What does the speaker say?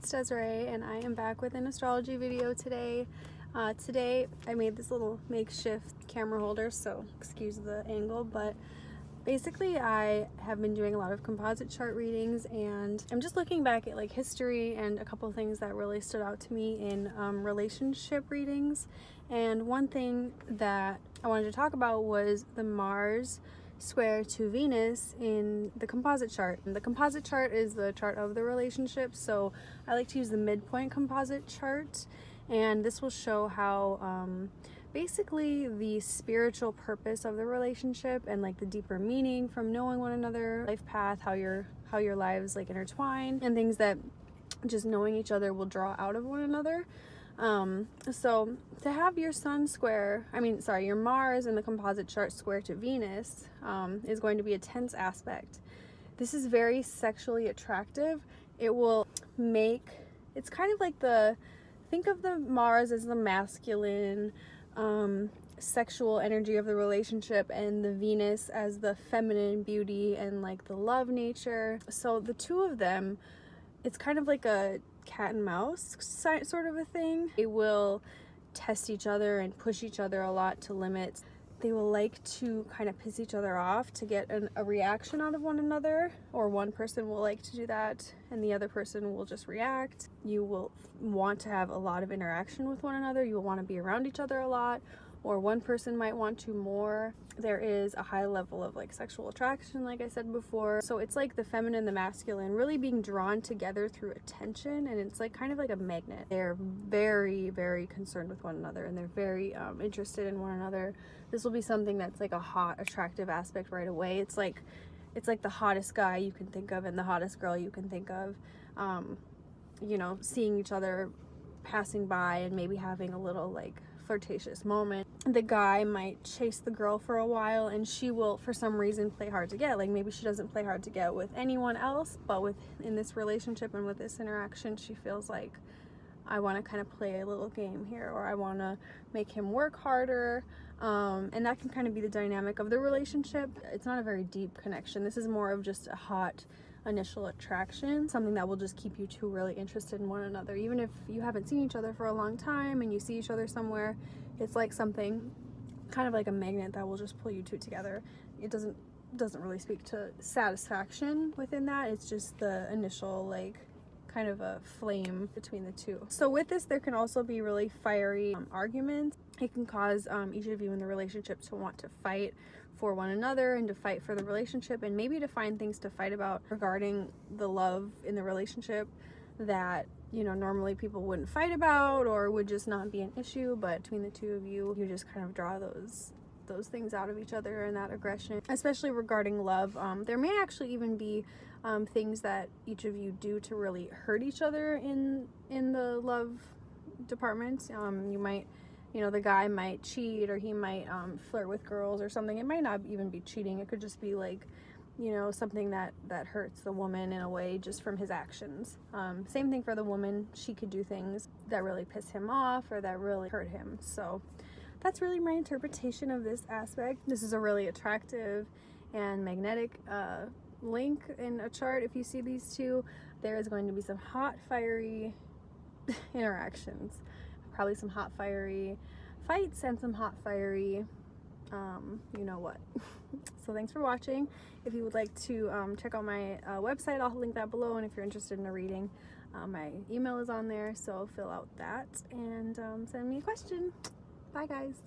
it's Desiree, and I am back with an astrology video today. Today I made this little makeshift camera holder, so excuse the angle, but basically I have been doing a lot of composite chart readings, and I'm just looking back at like history and a couple of things that really stood out to me in relationship readings. And one thing that I wanted to talk about was the Mars square to Venus in the composite chart. And the composite chart is the chart of the relationship, so I like to use the midpoint composite chart, and this will show how basically the spiritual purpose of the relationship and like the deeper meaning from knowing one another, life path, how your lives like intertwine, and things that just knowing each other will draw out of one another. So to have your your Mars in the composite chart square to Venus is going to be a tense aspect. This is very sexually attractive. It will it's kind of like think of the Mars as the masculine, sexual energy of the relationship, and the Venus as the feminine beauty and like the love nature. So the two of them, it's kind of like a cat and mouse sort of a thing. They will test each other and push each other a lot to limits. They will like to kind of piss each other off to get a reaction out of one another, or one person will like to do that and the other person will just react. You will want to have a lot of interaction with one another. You will want to be around each other a lot, or one person might want to more. There is a high level of like sexual attraction, like I said before. So it's like the feminine, the masculine really being drawn together through attention, and it's like kind of like a magnet. They're very, very concerned with one another, and they're very interested in one another. This will be something that's like a hot, attractive aspect right away. It's like the hottest guy you can think of and the hottest girl you can think of. Seeing each other passing by and maybe having a little like flirtatious moment. The guy might chase the girl for a while, and she will for some reason play hard to get. Like maybe she doesn't play hard to get with anyone else, but in this relationship and with this interaction, she feels like, I want to kind of play a little game here, or I want to make him work harder. And that can kind of be the dynamic of the relationship. It's not a very deep connection. This is more of just a hot initial attraction, something that will just keep you two really interested in one another. Even if you haven't seen each other for a long time and you see each other somewhere, it's like something kind of like a magnet that will just pull you two together. It doesn't really speak to satisfaction within that. It's just the initial like kind of a flame between the two. So with this, there can also be really fiery arguments. It can cause each of you in the relationship to want to fight for one another and to fight for the relationship, and maybe to find things to fight about regarding the love in the relationship that normally people wouldn't fight about or would just not be an issue, but between the two of you, you just kind of draw those things out of each other, and that aggression, especially regarding love. There may actually even be things that each of you do to really hurt each other in the love department. You might, the guy might cheat, or he might flirt with girls or something. It might not even be cheating. It could just be like, something that hurts the woman in a way just from his actions. Same thing for the woman. She could do things that really piss him off or that really hurt him. So that's really my interpretation of this aspect. This is a really attractive and magnetic link in a chart. If you see these two, there is going to be some hot, fiery interactions. Probably some hot, fiery fights and some hot, fiery you know what. So thanks for watching. If you would like to check out my website, I'll link that below, and if you're interested in a reading, my email is on there, so fill out that and send me a question. Bye guys.